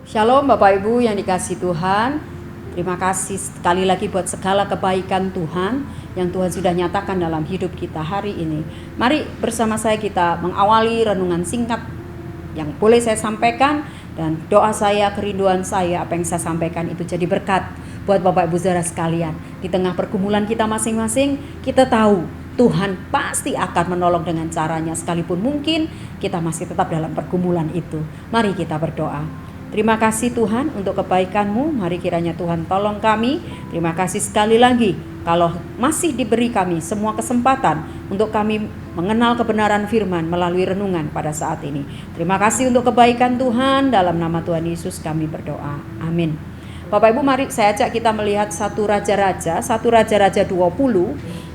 Shalom Bapak Ibu yang dikasihi Tuhan. Terima kasih sekali lagi buat segala kebaikan Tuhan yang Tuhan sudah nyatakan dalam hidup kita hari ini. Mari bersama saya kita mengawali renungan singkat yang boleh saya sampaikan, dan doa saya, kerinduan saya, apa yang saya sampaikan itu jadi berkat buat Bapak Ibu saudara sekalian. Di tengah pergumulan kita masing-masing, kita tahu Tuhan pasti akan menolong dengan caranya, sekalipun mungkin kita masih tetap dalam pergumulan itu. Mari kita berdoa. Terima kasih Tuhan untuk kebaikan-Mu. Mari kiranya Tuhan tolong kami. Terima kasih sekali lagi kalau masih diberi kami semua kesempatan untuk kami mengenal kebenaran firman melalui renungan pada saat ini. Terima kasih untuk kebaikan Tuhan. Dalam nama Tuhan Yesus kami berdoa. Amin. Bapak Ibu, mari saya ajak kita melihat 1 Raja-Raja 20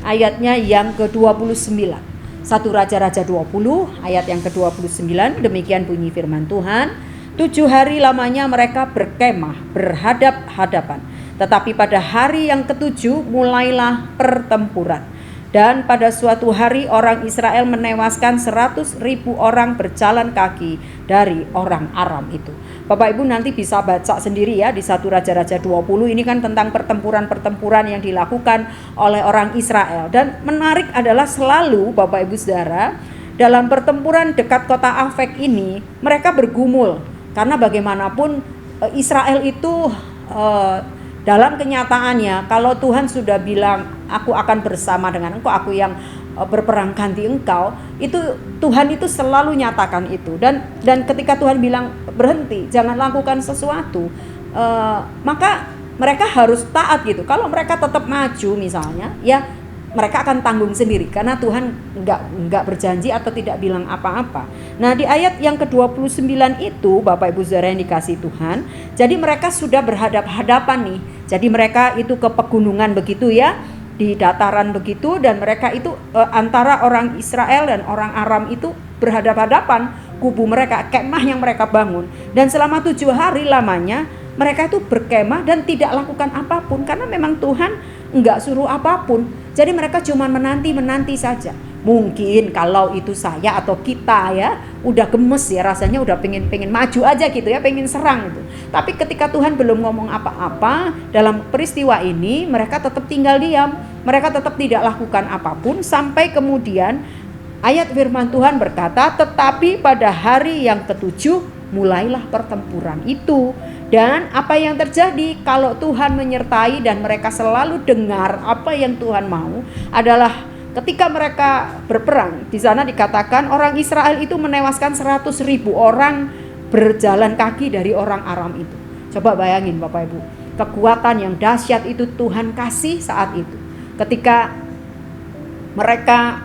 ayatnya yang ke-29. 1 Raja-Raja 20 ayat yang ke-29. Demikian bunyi firman Tuhan. 7 hari lamanya mereka berkemah berhadap-hadapan. Tetapi pada hari yang ke-7 mulailah pertempuran. Dan pada suatu hari orang Israel menewaskan 100.000 orang berjalan kaki dari orang Aram itu. Bapak Ibu nanti bisa baca sendiri ya di 1 Raja-Raja 20. Ini kan tentang pertempuran-pertempuran yang dilakukan oleh orang Israel. Dan menarik adalah selalu Bapak Ibu Saudara, dalam pertempuran dekat kota Afek ini mereka bergumul. Karena bagaimanapun Israel itu dalam kenyataannya, kalau Tuhan sudah bilang aku akan bersama dengan engkau, aku yang berperang ganti engkau, itu Tuhan itu selalu nyatakan itu. Dan ketika Tuhan bilang berhenti, jangan lakukan sesuatu, maka mereka harus taat gitu. Kalau mereka tetap maju misalnya, ya mereka akan tanggung sendiri karena Tuhan enggak berjanji atau tidak bilang apa-apa. Nah, di ayat yang ke-29 itu Bapak Ibu saudara yang dikasihi Tuhan, jadi mereka sudah berhadap-hadapan nih. Jadi mereka itu ke pegunungan begitu ya, di dataran begitu, dan mereka itu antara orang Israel dan orang Aram itu berhadap-hadapan, kubu mereka, kemah yang mereka bangun. Dan selama 7 hari lamanya mereka itu berkemah dan tidak lakukan apapun karena memang Tuhan enggak suruh apapun. Jadi mereka cuma menanti saja. Mungkin kalau itu saya atau kita ya udah gemes ya, rasanya udah pengen maju aja gitu ya, pengen serang gitu. Tapi ketika Tuhan belum ngomong apa-apa dalam peristiwa ini, mereka tetap tinggal diam. Mereka tetap tidak lakukan apapun sampai kemudian ayat firman Tuhan berkata, tetapi pada hari yang ke-7 mulailah pertempuran itu. Dan apa yang terjadi kalau Tuhan menyertai dan mereka selalu dengar apa yang Tuhan mau adalah ketika mereka berperang, di sana dikatakan orang Israel itu menewaskan 100.000 orang berjalan kaki dari orang Aram itu. Coba bayangin Bapak Ibu, kekuatan yang dahsyat itu Tuhan kasih saat itu. Ketika mereka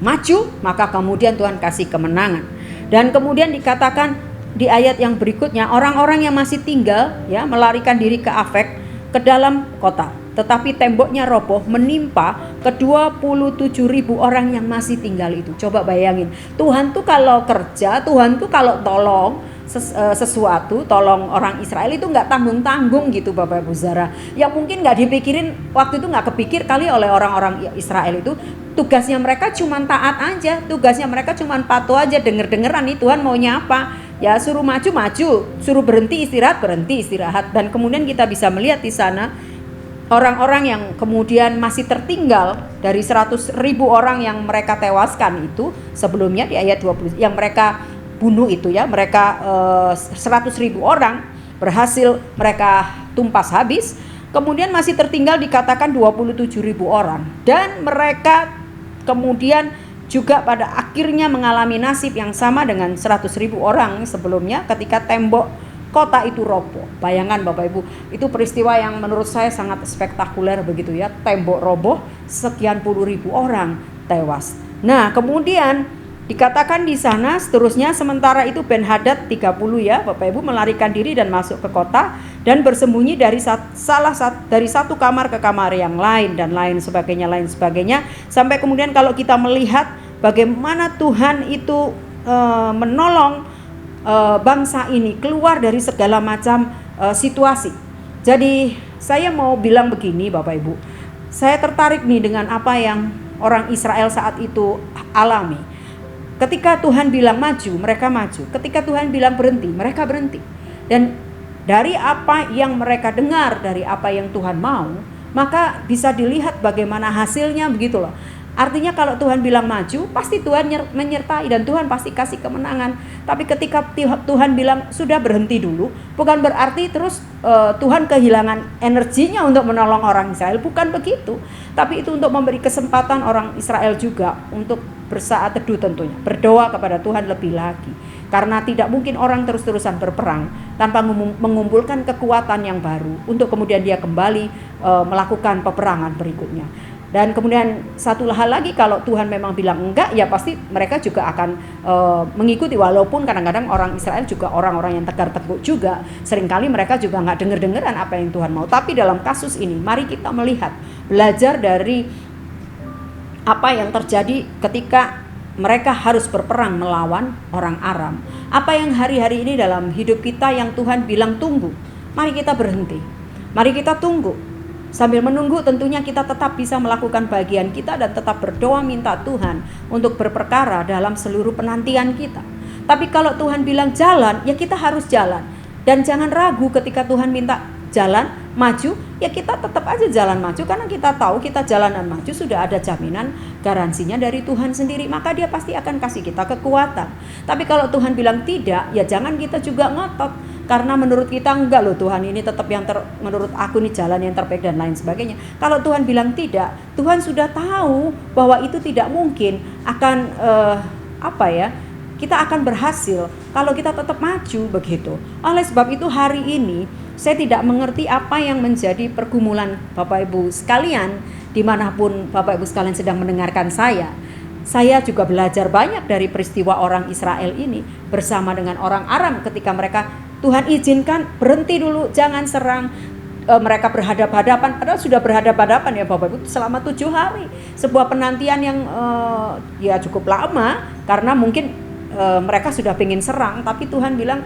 maju, maka kemudian Tuhan kasih kemenangan. Dan kemudian dikatakan di ayat yang berikutnya, orang-orang yang masih tinggal ya melarikan diri ke Afek, ke dalam kota. Tetapi temboknya roboh menimpa ke 27.000 orang yang masih tinggal itu. Coba bayangin, Tuhan tuh kalau kerja, Tuhan tuh kalau tolong sesuatu, tolong orang Israel itu nggak tanggung-tanggung gitu Bapak Ibu Saudara. Yang mungkin nggak dipikirin, waktu itu nggak kepikir kali oleh orang-orang Israel itu. Tugasnya mereka cuma taat aja, tugasnya mereka cuma patuh aja, denger-dengeran nih Tuhan maunya apa. Ya suruh maju, suruh berhenti istirahat. Dan kemudian kita bisa melihat di sana orang-orang yang kemudian masih tertinggal dari 100.000 orang yang mereka tewaskan itu sebelumnya di ayat 20 yang mereka bunuh itu ya, mereka 100.000 orang berhasil mereka tumpas habis. Kemudian masih tertinggal dikatakan 27.000 orang, dan mereka kemudian juga pada akhirnya mengalami nasib yang sama dengan 100.000 orang sebelumnya ketika tembok kota itu roboh. Bayangkan Bapak Ibu, itu peristiwa yang menurut saya sangat spektakuler begitu ya, tembok roboh, sekian puluh ribu orang tewas. Nah, kemudian dikatakan di sana seterusnya, sementara itu Ben-Hadad 30 ya Bapak Ibu melarikan diri dan masuk ke kota dan bersembunyi dari satu kamar ke kamar yang lain dan lain sebagainya sampai kemudian kalau kita melihat bagaimana Tuhan itu menolong bangsa ini keluar dari segala macam situasi. Jadi saya mau bilang begini Bapak Ibu, saya tertarik nih dengan apa yang orang Israel saat itu alami. Ketika Tuhan bilang maju, mereka maju. Ketika Tuhan bilang berhenti, mereka berhenti. Dan dari apa yang mereka dengar, dari apa yang Tuhan mau, maka bisa dilihat bagaimana hasilnya, begitu loh. Artinya kalau Tuhan bilang maju, pasti Tuhan menyertai dan Tuhan pasti kasih kemenangan. Tapi ketika Tuhan bilang sudah berhenti dulu, bukan berarti terus Tuhan kehilangan energinya untuk menolong orang Israel, bukan begitu. Tapi itu untuk memberi kesempatan orang Israel juga untuk bersaat teduh tentunya, berdoa kepada Tuhan lebih lagi. Karena tidak mungkin orang terus-terusan berperang tanpa mengumpulkan kekuatan yang baru untuk kemudian dia kembali melakukan peperangan berikutnya. Dan kemudian satu hal lagi, kalau Tuhan memang bilang enggak, ya pasti mereka juga akan mengikuti. Walaupun kadang-kadang orang Israel juga orang-orang yang tegar tengkuk juga, seringkali mereka juga nggak denger-dengeran apa yang Tuhan mau. Tapi dalam kasus ini mari kita melihat, belajar dari apa yang terjadi ketika mereka harus berperang melawan orang Aram. Apa yang hari-hari ini dalam hidup kita yang Tuhan bilang tunggu, mari kita berhenti, mari kita tunggu. Sambil menunggu tentunya kita tetap bisa melakukan bagian kita dan tetap berdoa minta Tuhan untuk berperkara dalam seluruh penantian kita. Tapi kalau Tuhan bilang jalan, ya kita harus jalan. Dan jangan ragu ketika Tuhan minta jalan, maju, ya kita tetap aja jalan maju. Karena kita tahu kita jalanan maju sudah ada jaminan garansinya dari Tuhan sendiri. Maka dia pasti akan kasih kita kekuatan. Tapi kalau Tuhan bilang tidak, ya jangan kita juga ngotot. Karena menurut kita enggak loh Tuhan, ini tetap yang menurut aku nih jalan yang terbaik dan lain sebagainya. Kalau Tuhan bilang tidak, Tuhan sudah tahu bahwa itu tidak mungkin akan kita akan berhasil kalau kita tetap maju begitu. Oleh sebab itu hari ini saya tidak mengerti apa yang menjadi pergumulan Bapak Ibu sekalian dimanapun Bapak Ibu sekalian sedang mendengarkan saya. Saya juga belajar banyak dari peristiwa orang Israel ini bersama dengan orang Aram ketika mereka Tuhan izinkan berhenti dulu, jangan serang. Mereka berhadap-hadapan, padahal sudah berhadap-hadapan ya Bapak Ibu selama 7 hari. Sebuah penantian yang ya cukup lama karena mungkin mereka sudah pengen serang, tapi Tuhan bilang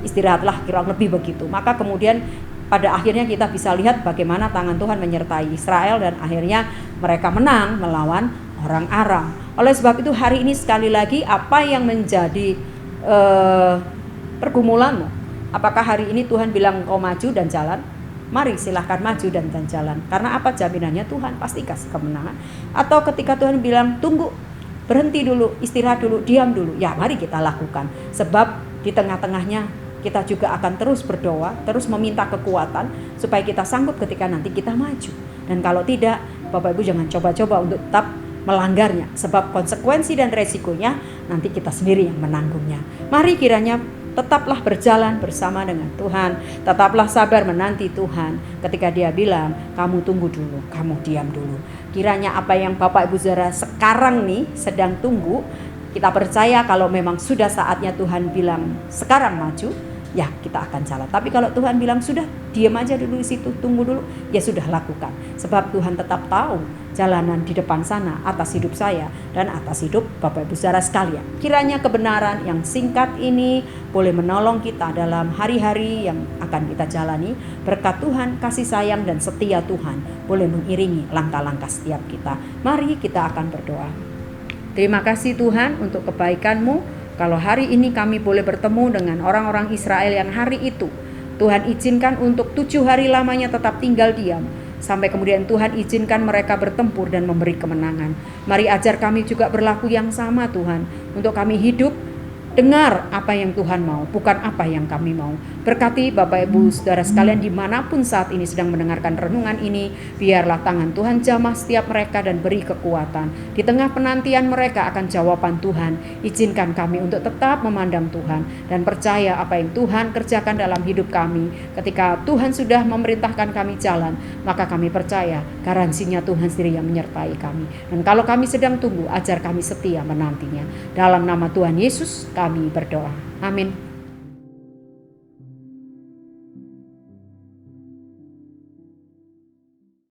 istirahatlah, kurang lebih begitu. Maka kemudian pada akhirnya kita bisa lihat bagaimana tangan Tuhan menyertai Israel dan akhirnya mereka menang melawan orang Aram. Oleh sebab itu hari ini sekali lagi apa yang menjadi pergumulanmu? Apakah hari ini Tuhan bilang kau maju dan jalan? Mari silahkan maju dan jalan. Karena apa jaminannya? Tuhan pasti kasih kemenangan. Atau ketika Tuhan bilang tunggu, berhenti dulu, istirahat dulu, diam dulu, ya mari kita lakukan. Sebab di tengah-tengahnya kita juga akan terus berdoa, terus meminta kekuatan supaya kita sanggup ketika nanti kita maju. Dan kalau tidak, Bapak Ibu jangan coba-coba untuk tetap melanggarnya. Sebab konsekuensi dan resikonya nanti kita sendiri yang menanggungnya. Mari kiranya tetaplah berjalan bersama dengan Tuhan. Tetaplah sabar menanti Tuhan. Ketika dia bilang, kamu tunggu dulu, kamu diam dulu. Kiranya apa yang Bapak Ibu Saudara sekarang nih sedang tunggu, kita percaya kalau memang sudah saatnya Tuhan bilang sekarang maju, ya kita akan jalan. Tapi kalau Tuhan bilang sudah diam aja dulu di situ, tunggu dulu, ya sudah lakukan. Sebab Tuhan tetap tahu jalanan di depan sana atas hidup saya dan atas hidup Bapak Ibu Saudara sekalian. Kiranya kebenaran yang singkat ini boleh menolong kita dalam hari-hari yang akan kita jalani. Berkat Tuhan, kasih sayang dan setia Tuhan boleh mengiringi langkah-langkah setiap kita. Mari kita akan berdoa. Terima kasih Tuhan untuk kebaikan-Mu. Kalau hari ini kami boleh bertemu dengan orang-orang Israel yang hari itu Tuhan izinkan untuk 7 hari lamanya tetap tinggal diam. Sampai kemudian Tuhan izinkan mereka bertempur dan memberi kemenangan. Mari ajar kami juga berlaku yang sama Tuhan. Untuk kami hidup dengar apa yang Tuhan mau, bukan apa yang kami mau. Berkati Bapak Ibu Saudara sekalian dimanapun saat ini sedang mendengarkan renungan ini. Biarlah tangan Tuhan jamah setiap mereka dan beri kekuatan. Di tengah penantian mereka akan jawaban Tuhan. Izinkan kami untuk tetap memandang Tuhan dan percaya apa yang Tuhan kerjakan dalam hidup kami. Ketika Tuhan sudah memerintahkan kami jalan, maka kami percaya garansinya Tuhan sendiri yang menyertai kami. Dan kalau kami sedang tunggu, ajar kami setia menantinya. Dalam nama Tuhan Yesus kami berdoa. Amin.